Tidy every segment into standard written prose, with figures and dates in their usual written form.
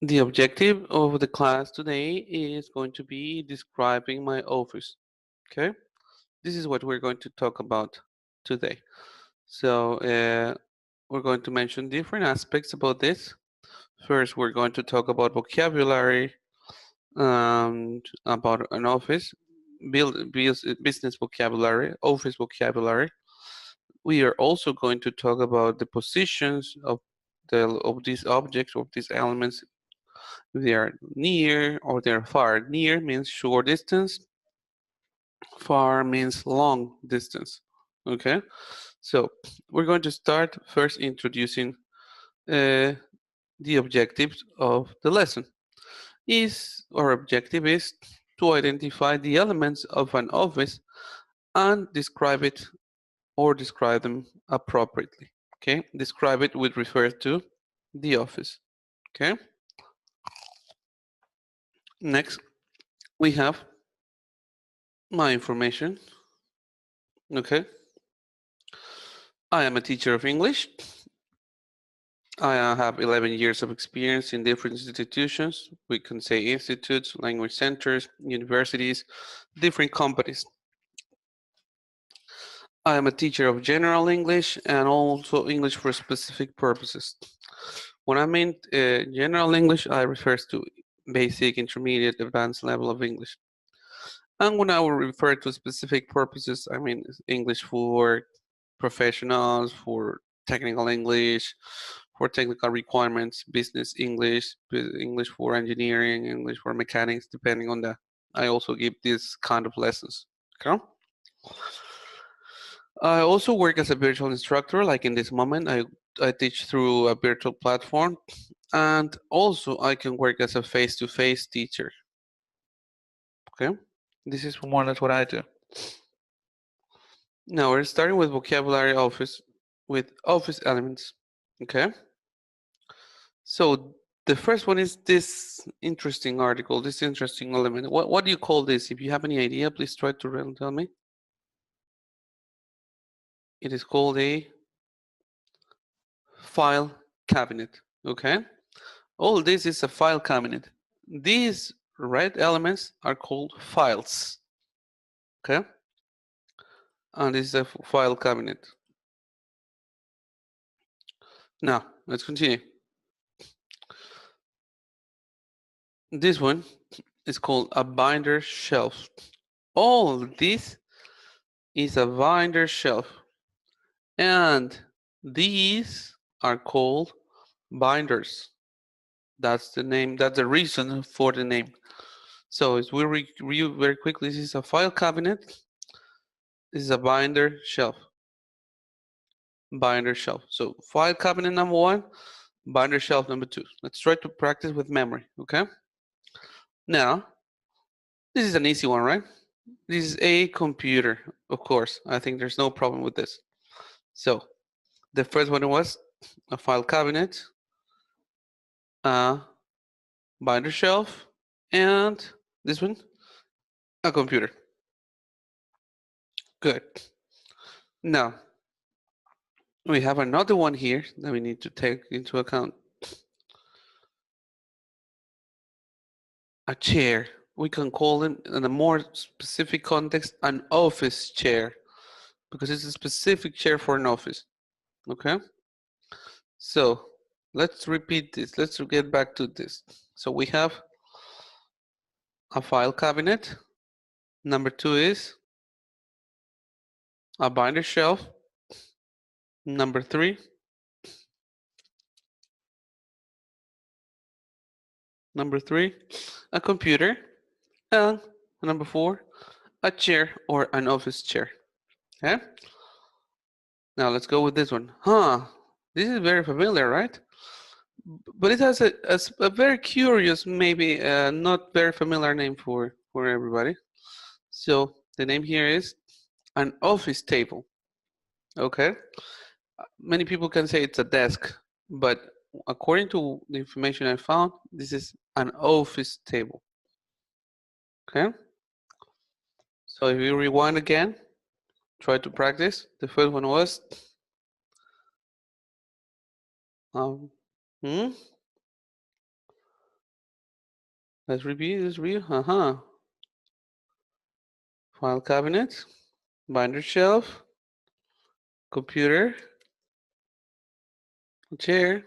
The objective of the class today is going to be describing my office. Okay, this is what we're going to talk about today. So we're going to mention different aspects about this. First, we're going to talk about vocabulary and about an office, business vocabulary, office vocabulary. We are also going to talk about the positions of these objects, of these elements. If they are near or they're far. Near means short distance, far means long distance. Okay, so we're going to start first introducing uh, the objectives of the lesson. Our objective is to identify the elements of an office and describe them appropriately. Okay, describe it would refer to the office. Okay, next we have my information. Okay, I am a teacher of English. I have 11 years of experience in different institutions. We can say institutes, language centers, universities, different companies. I am a teacher of general English and also English for specific purposes. When I mean general English, I refers to basic, intermediate, advanced level of English. And when I will refer to specific purposes, I mean English for professionals, for technical English, for technical requirements, business English, English for engineering, English for mechanics, depending on that. I also give this kind of lessons. Okay. I also work as a virtual instructor. Like in this moment, I teach through a virtual platform, and also I can work as a face-to-face teacher. Okay, this is more or less what I do. Now we're starting with vocabulary office with office elements. Okay. So the first one is this interesting article, this interesting element. What do you call this? If you have any idea, please try to tell me. It is called a file cabinet. Okay. All this is a file cabinet. These red elements are called files. Okay. And this is a file cabinet. Now let's continue. This one is called a binder shelf. All this is a binder shelf. And these are called binders. That's the name, that's the reason for the name. So as we review very quickly, this is a file cabinet. This is a binder shelf. Binder shelf. So file cabinet number one, binder shelf number two. Let's try to practice with memory, okay? Now, this is an easy one, right? This is a computer, of course. I think there's no problem with this. So the first one was a file cabinet, a binder shelf, and this one, a computer. Good. Now, we have another one here that we need to take into account. A chair. We can call it, in a more specific context, an office chair, because it's a specific chair for an office. Okay? So, let's repeat this. Let's get back to this. So, we have a file cabinet. Number two is a binder shelf. Number three, a computer. And number four, a chair or an office chair. Okay? Now let's go with this one. This is very familiar, right? But it has a very curious, maybe not very familiar name for everybody. So the name here is an office table. Okay? Many people can say it's a desk, but according to the information I found, this is an office table. Okay? So if you rewind again, try to practice. The first one was um, hmm? Let's review. File cabinet, binder shelf, computer, a chair,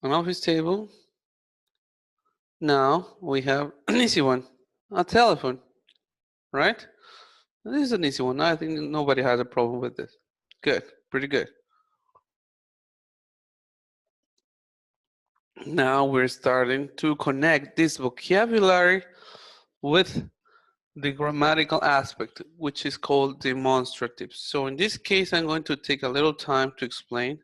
an office table. Now we have an easy one, a telephone, right? This is an easy one. I think nobody has a problem with this. Good, pretty good. Now we're starting to connect this vocabulary with the grammatical aspect, which is called demonstrative. So in this case, I'm going to take a little time to explain.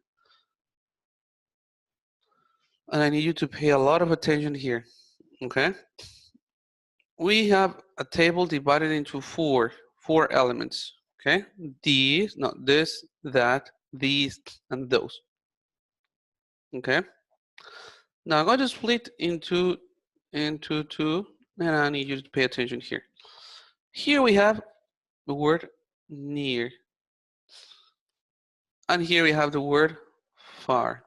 And I need you to pay a lot of attention here, okay? We have a table divided into four elements, okay? These, not this, that, these, and those, okay? Now I'm going to split into two, and I need you to pay attention here. Here we have the word near, and here we have the word far.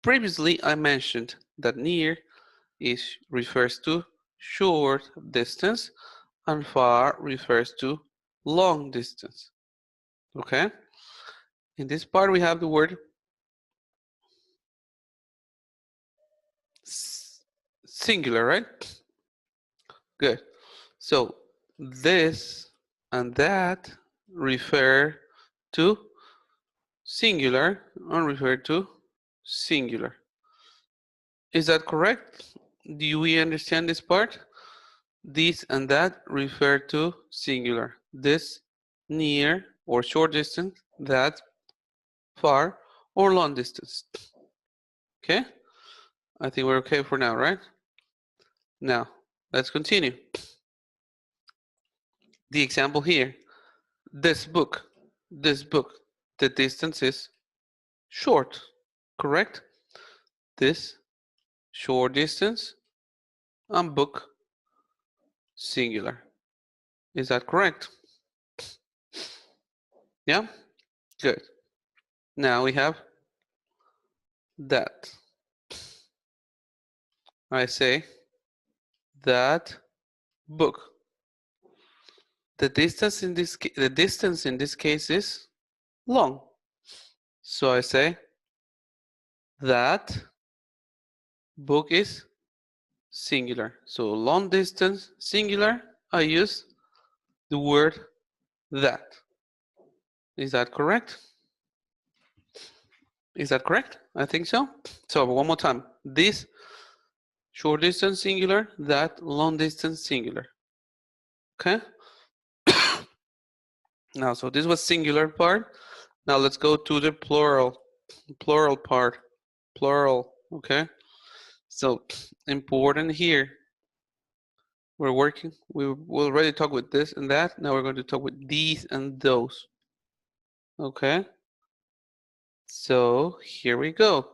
Previously, I mentioned that near refers to short distance and far refers to long distance. Okay? In this part, we have the word singular, right? Good. So this and that refer to singular and refer to singular. Is that correct? Do we understand this part? This and that refer to singular. This near or short distance, that far or long distance. Okay? I think we're okay for now, right? Now, let's continue. The example here. This book. The distance is short, correct? This short distance and book singular. Is that correct? Yeah? Good. Now we have that. I say that book. The distance in this case is long. So I say that book is singular. So long distance singular, I use the word that. Is that correct? Is that correct? I think so. So one more time. This short distance singular, that long distance singular. Okay? Now, so this was singular part. Now let's go to the plural part. Plural, okay? So important here. We already talked with this and that. Now we're going to talk with these and those. Okay? So here we go.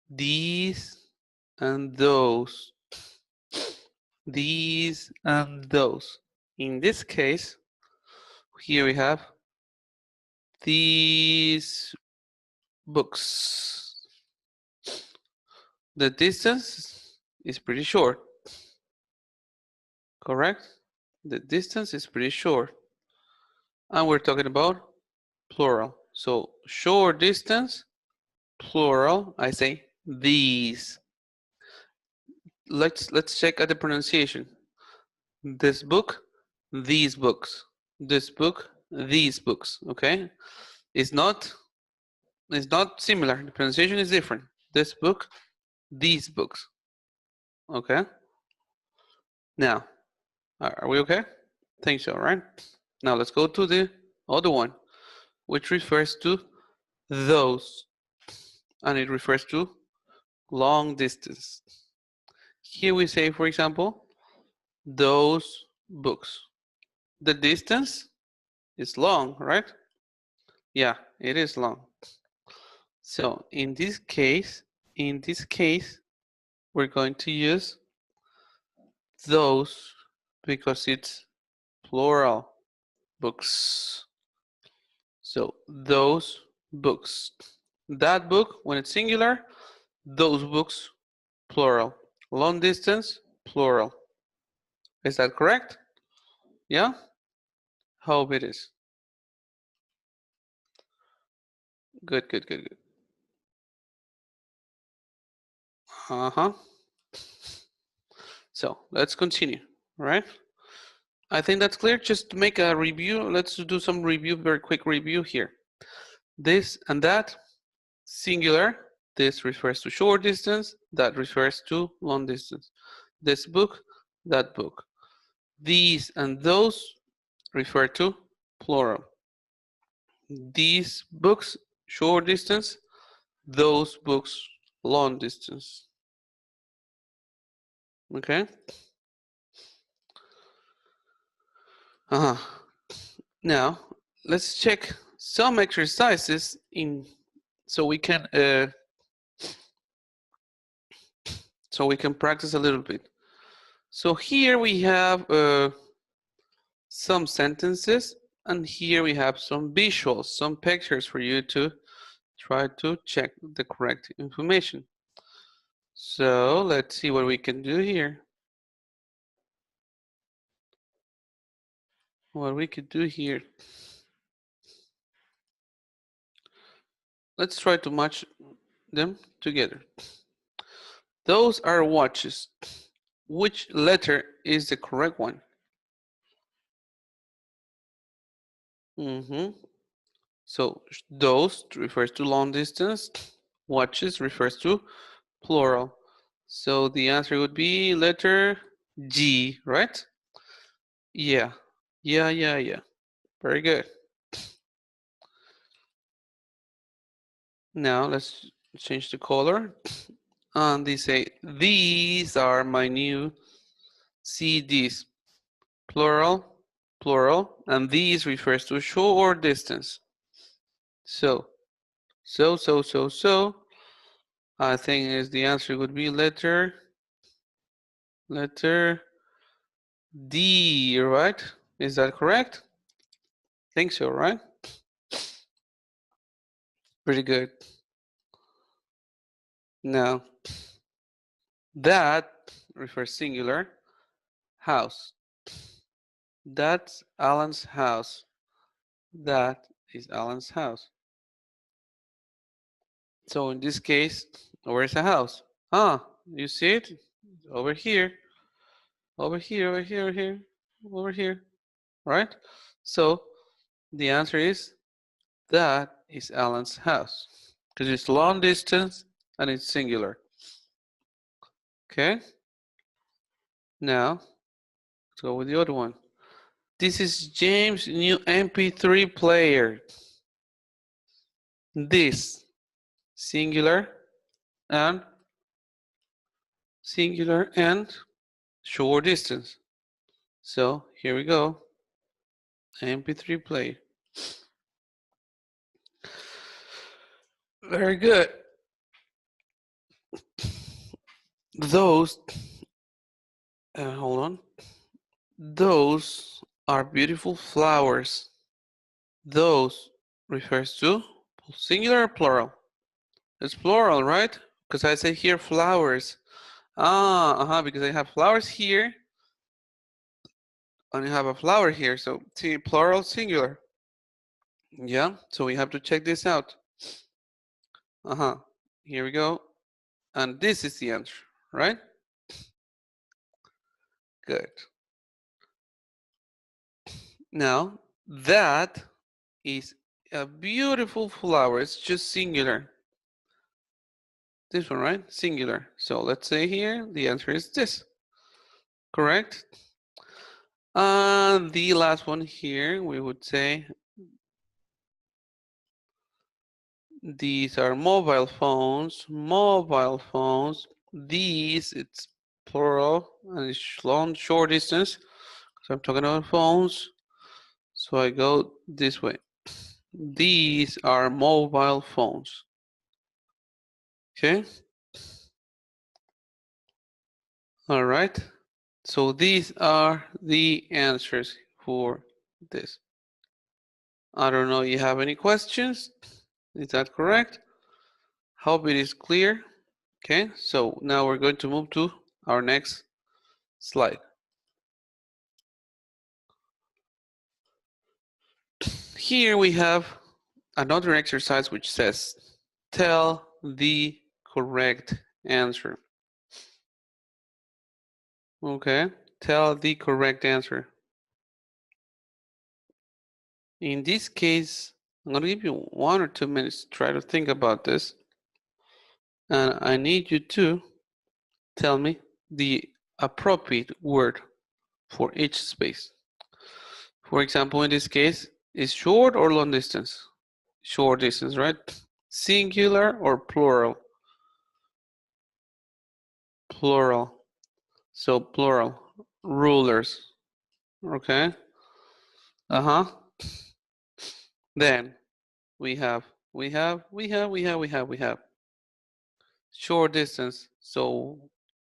These and those. These and those. In this case, here we have these books. The distance is pretty short, correct? The distance is pretty short. And we're talking about plural. So short distance, plural, I say these. Let's check at the pronunciation. This book, these books. This book, these books. Okay? It's not similar. The pronunciation is different. This book, these books. Okay? Now, are we okay? Think so, right? Now let's go to the other one, which refers to those. And it refers to long distance. Here we say, for example, those books. The distance is long, right? Yeah, it is long. So in this case, we're going to use those because it's plural books. So those books. That book, when it's singular, those books plural. Long distance, plural. Is that correct? Yeah? Hope it is. Good, good, good, good. Uh-huh. So let's continue, all right? I think that's clear. Just to make a review, let's do some review, very quick review here. This and that, singular. This refers to short distance. That refers to long distance. This book, that book. These and those refer to plural. These books, short distance. Those books, long distance. Okay? Uh-huh. Now, let's check some exercises in so we can practice a little bit. So here we have some sentences, and here we have some visuals, some pictures for you to try to check the correct information. So let's see what we can do here. What we could do here. Let's try to match them together. Those are watches. Which letter is the correct one? So those refers to long distance. Watches refers to plural. So the answer would be letter G, right? Yeah. Yeah. Very good. Now let's change the color. And they say, these are my new CDs. Plural, plural. And these refers to short distance. So, I think is the answer would be letter D, right? Is that correct? Think so, right? Pretty good. Now, that refers singular. House. That's Alan's house. That is Alan's house. So in this case, where's the house? Ah, you see it? Over here. Over here, over here, over here, over here. Right? So the answer is that is Alan's house. Because it's long distance and it's singular. Okay? Now, let's go with the other one. This is James' new MP3 player. This, singular and short distance. So here we go. MP3 player. Very good. Those, hold on. Those are beautiful flowers. Those refers to singular or plural? It's plural, right? Because I say here flowers. Because I have flowers here and you have a flower here. So see, plural, singular. Yeah, so we have to check this out. Here we go. And this is the answer, right? Good. Now, that is a beautiful flower. It's just singular. This one, right? Singular. So let's say here, the answer is this. Correct? And the last one here, we would say these are mobile phones. Mobile phones. These, it's plural and it's long, short distance. So I'm talking about phones. So I go this way. These are mobile phones. Okay. All right. So these are the answers for this. I don't know if you have any questions. Is that correct? Hope it is clear. Okay, so now we're going to move to our next slide. Here we have another exercise which says, tell the correct answer. Okay, tell the correct answer. In this case, I'm going to give you 1 or 2 minutes to try to think about this. And I need you to tell me the appropriate word for each space. For example, in this case, is short or long distance? Short distance, right? Singular or plural? Plural. So plural. Rulers. Okay. Uh-huh. Then we have short distance. So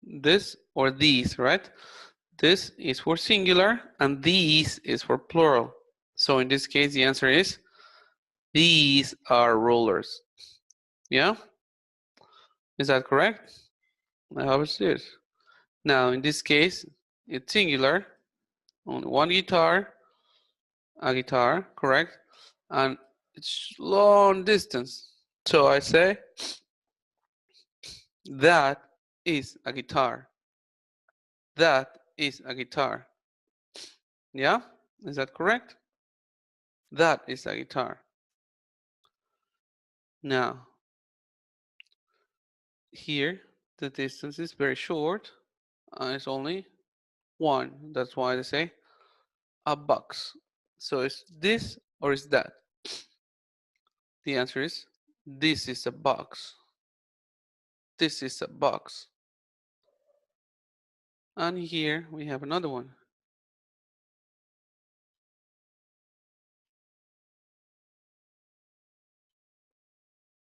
this or these, right? This is for singular and these is for plural. So in this case, the answer is these are rulers. Yeah? Is that correct? I hope it is. Now, in this case, it's singular. Only one guitar, a guitar, correct? And it's long distance. So I say that is a guitar. That is a guitar. Yeah? Is that correct? That is a guitar. Now, here, the distance is very short. It's only one. That's why they say a box. So is this or is that? The answer is this is a box. This is a box. And here we have another one.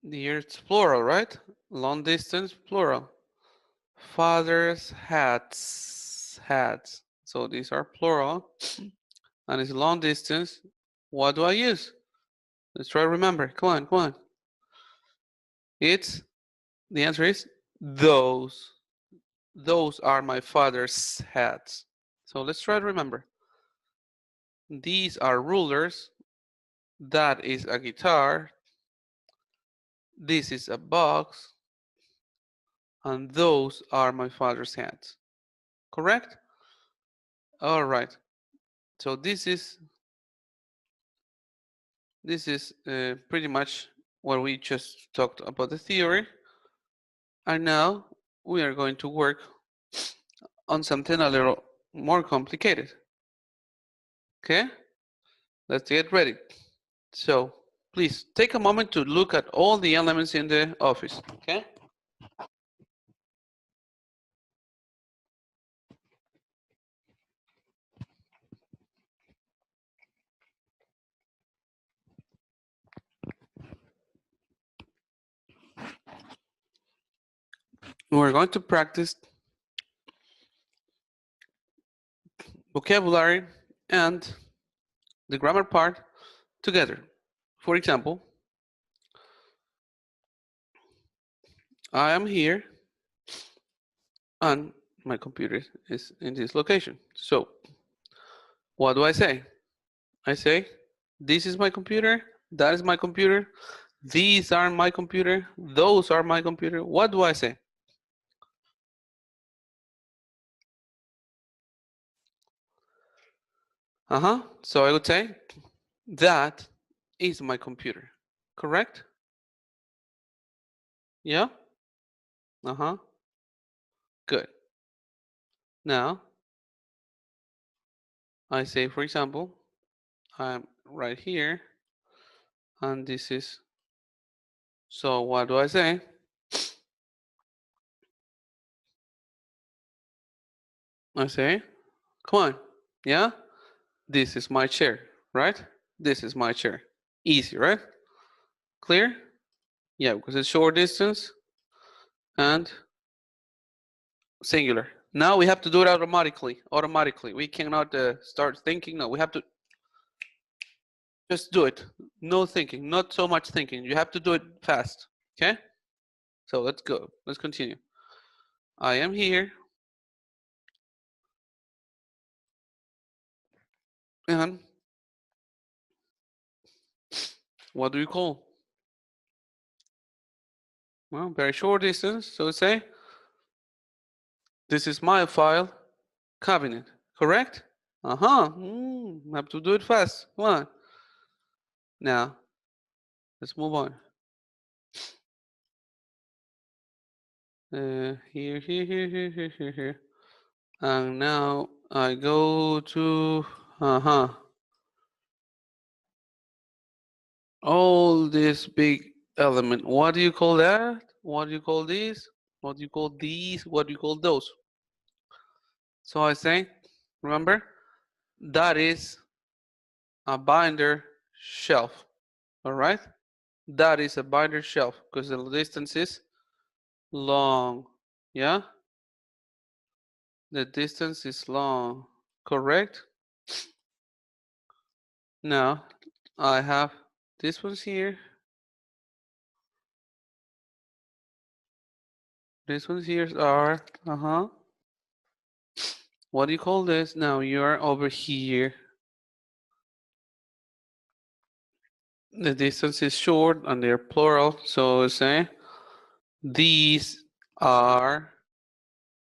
Here it's plural, right? Long distance, plural. Father's hats. Hats. So these are plural. And it's long distance. What do I use? Let's try to remember. Come on, come on. It's, the answer is those. Those are my father's hats. So let's try to remember. These are rulers. That is a guitar. This is a box. And those are my father's hats. Correct? All right. So this is pretty much what we just talked about the theory. And now we are going to work on something a little more complicated. Okay? Let's get ready. So please take a moment to look at all the elements in the office. Okay? We're going to practice vocabulary and the grammar part together. For example, I am here and my computer is in this location. So what do I say? I say, this is my computer, that is my computer, these are my computer, those are my computer. What do I say? So I would say, that is my computer. Correct? Yeah? Good. Now, I say, for example, I'm right here, and this is, so what do I say? I say, come on, yeah? This is my chair, right? This is my chair. Easy, right? Clear? Yeah, because it's short distance and singular. Now we have to do it automatically. Automatically. We cannot start thinking. No, we have to just do it. No thinking. Not so much thinking. You have to do it fast. Okay? So let's go. Let's continue. I am here. And what do you call? Well, very short distance. So say, this is my file cabinet. Correct? Uh-huh. Have to do it fast. Come on. Now, let's move on. Here. And now I go to, all this big element. What do you call that? What do you call this? What do you call these? What do you call those? So I say, remember, that is a binder shelf. All right? That is a binder shelf because the distance is long. Yeah? The distance is long. Correct? Now, I have this one's here. These ones here are, what do you call this? Now you're over here. The distance is short and they're plural. So say, these are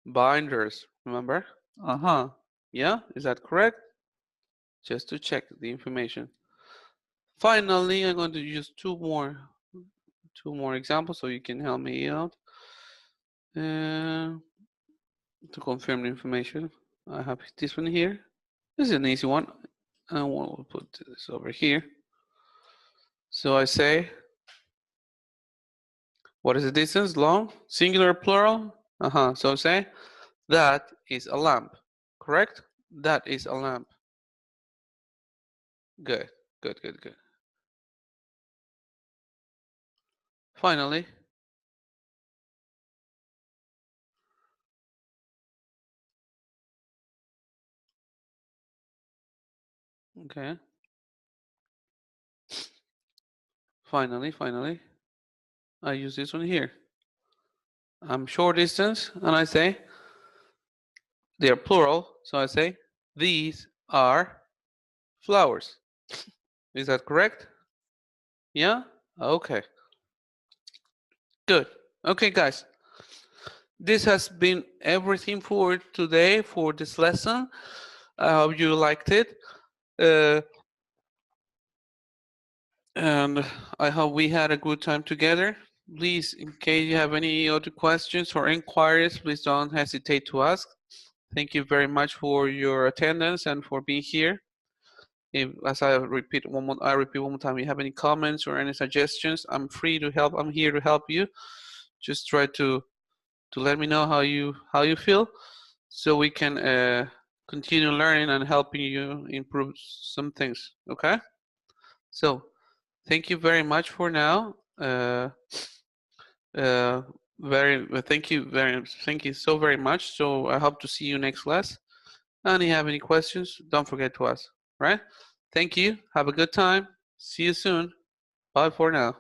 binders. Remember? Yeah, is that correct? Just to check the information. Finally, I'm going to use two more examples so you can help me out. To confirm the information, I have this one here. This is an easy one. And we'll put this over here. So I say, what is the distance? Long? Singular, plural? So say, that is a lamp. Correct? That is a lamp. Good. Finally, okay. Finally, I use this one here. I'm short distance, and I say, they are plural, so I say, these are flowers. Is that correct? Yeah? Okay. Good. Okay, guys. This has been everything for today, for this lesson. I hope you liked it. And I hope we had a good time together. Please, in case you have any other questions or inquiries, please don't hesitate to ask. Thank you very much for your attendance and for being here. As I repeat one more time, if you have any comments or any suggestions, I'm free to help. I'm here to help you. Just try to let me know how you feel, so we can continue learning and helping you improve some things. Okay? So thank you very much for now. Thank you so very much. So I hope to see you next class. And if you have any questions, don't forget to ask. Right? Thank you. Have a good time. See you soon. Bye for now.